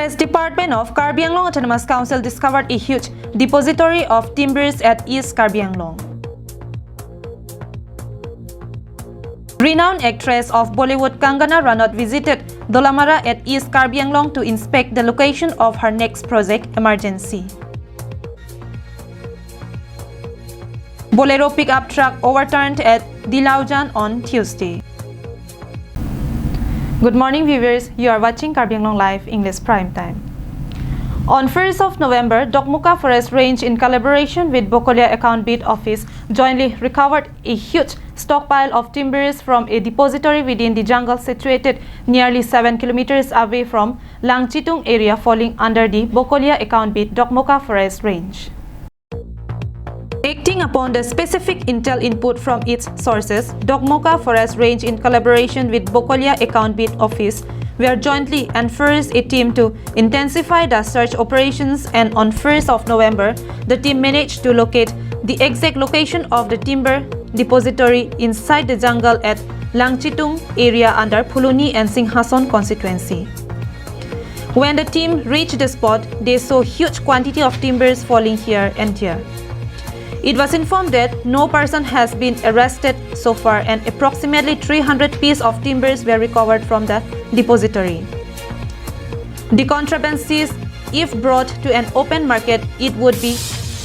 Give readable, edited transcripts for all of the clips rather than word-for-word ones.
Forest Department of Karbi Anglong Autonomous Council discovered a huge depository of timbers at East Karbi Anglong. Renowned actress of Bollywood Kangana Ranaut visited Dolamara at East Karbi Anglong to inspect the location of her next project, Emergency. Bolero pickup truck overturned at Dilaujan on Tuesday. Good morning viewers, you are watching Karbi Anglong Live English Prime Time. On 1st of November, Dokmuka Forest Range in collaboration with Bokolia Account Beat Office jointly recovered a huge stockpile of timbers from a depository within the jungle situated nearly 7 kilometers away from Langchitung area falling under the Bokolia Account Beat Dokmuka Forest Range. Acting upon the specific intel input from its sources, Dokmuka Forest Range in collaboration with Bokolia Account Beat Office were jointly enforced a team to intensify the search operations, and on 1st of November, the team managed to locate the exact location of the timber depository inside the jungle at Langchitung area under Phuluni and Singhason constituency. When the team reached the spot, they saw huge quantity of timbers falling here and there. It was informed that no person has been arrested so far and approximately 300 pieces of timbers were recovered from the depository. The contraband seized, if brought to an open market, it would be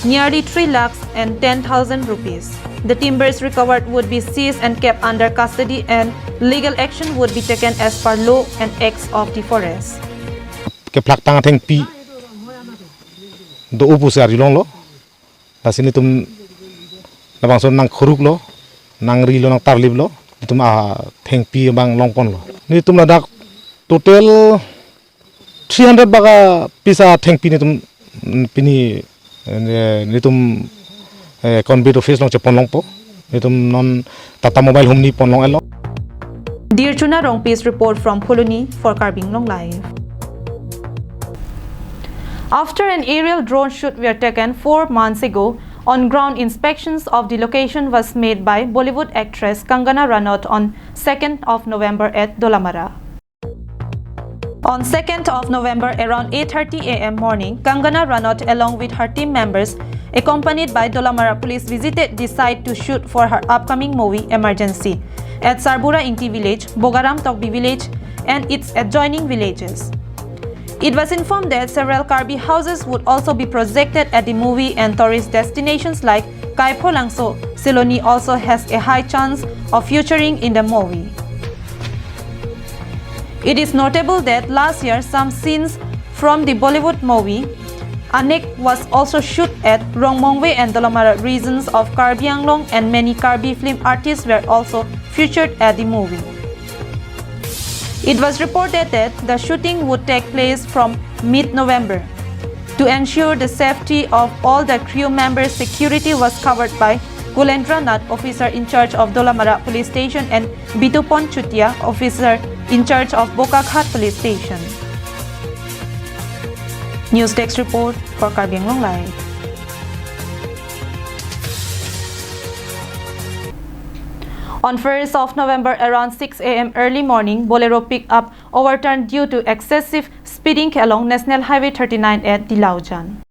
nearly 3,10,000 rupees. The timbers recovered would be seized and kept under custody, and legal action would be taken as per law and acts of the forest. Sini tum nabang son nang khuruk lo nang ri lo nang tarlib lo tum theng pi bang longpon lo ni tum ladak total 300 baga pisa theng pi ni tum pini ni tum conbit office long chepon longpo ni tum non tata mobile home ni pon long elo. Dear Chuna Rongpi's report from Phuluni for Karbi Anglong Live. After an aerial drone shoot were taken 4 months ago, on-ground inspections of the location was made by Bollywood actress Kangana Ranaut on 2nd of November at Dolamara. On 2nd of November around 8:30 am morning, Kangana Ranaut along with her team members, accompanied by Dolamara police, visited the site to shoot for her upcoming movie Emergency at Sarbura Ingti village, Bogaram Tokbi village and its adjoining villages. It was informed that several Karbi houses would also be projected at the movie, and tourist destinations like Kaipo Langso, Siloni also has a high chance of featuring in the movie. It is notable that last year some scenes from the Bollywood movie Anek was also shot at Rongmongwe and Dolamara regions of Karbi Anglong, and many Karbi film artists were also featured at the movie. It was reported that the shooting would take place from mid-November. To ensure the safety of all the crew members, security was covered by Kulendra Nath, officer in charge of Dolamara Police Station, and Bitupon Chutia, officer in charge of Bokakhat Police Station. News Desk report for Karbi Anglong Live. On 1st of November around 6 am early morning, Bolero pickup overturned due to excessive speeding along National Highway 39 at Dilaujan.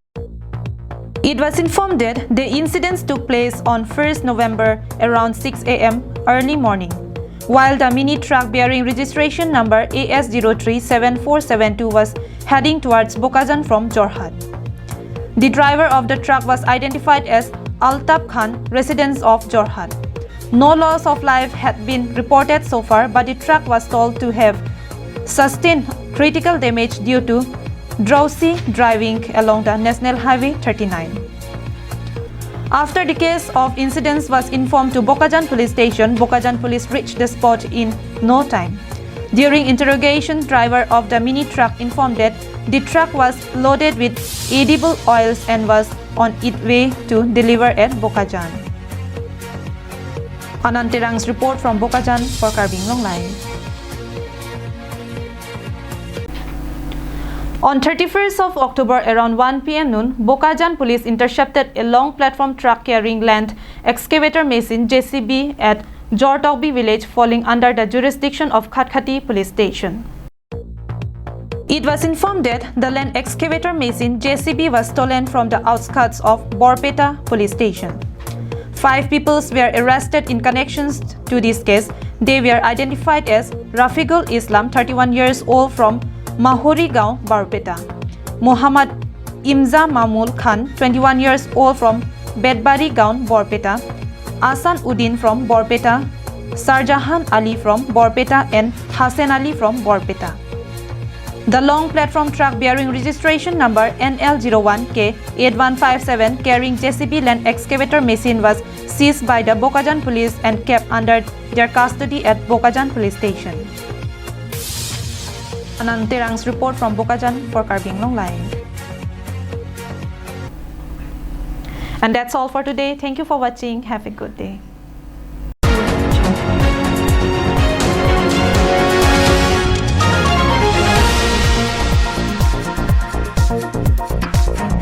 It was informed that the incidents took place on 1st November around 6 am early morning, while the mini truck bearing registration number AS037472 was heading towards Bokajan from Jorhat. The driver of the truck was identified as Altaf Khan, resident of Jorhat. No loss of life had been reported so far, but the truck was told to have sustained critical damage due to drowsy driving along the National Highway 39. After the case of incidents was informed to Bokajan Police Station, Bokajan Police reached the spot in no time. During interrogation, driver of the mini truck informed that the truck was loaded with edible oils and was on its way to deliver at Bokajan. Anantirang's report from Bokajan for Karbi Anglong Live. On 31st of October around 1 p.m. noon, Bokajan police intercepted a long platform truck carrying land excavator machine JCB at Jortokbi village falling under the jurisdiction of Khatkhati police station. It was informed that the land excavator machine JCB was stolen from the outskirts of Borpeta police station. 5 people were arrested in connections to this case. They were identified as Rafiqul Islam, 31 years old from Mahori Gaon, Borpeta; Muhammad Imza Mamul Khan, 21 years old from Bedbari Gaon, Borpeta; Asan Uddin from Borpeta; Sarjahan Ali from Borpeta and Hassan Ali from Borpeta. The long platform truck bearing registration number NL01K8157 carrying JCB land excavator machine was seized by the Bokajan police and kept under their custody at Bokajan police station. Anand Terang's report from Bokajan for Karbing Long Line. And that's all for today. Thank you for watching. Have a good day.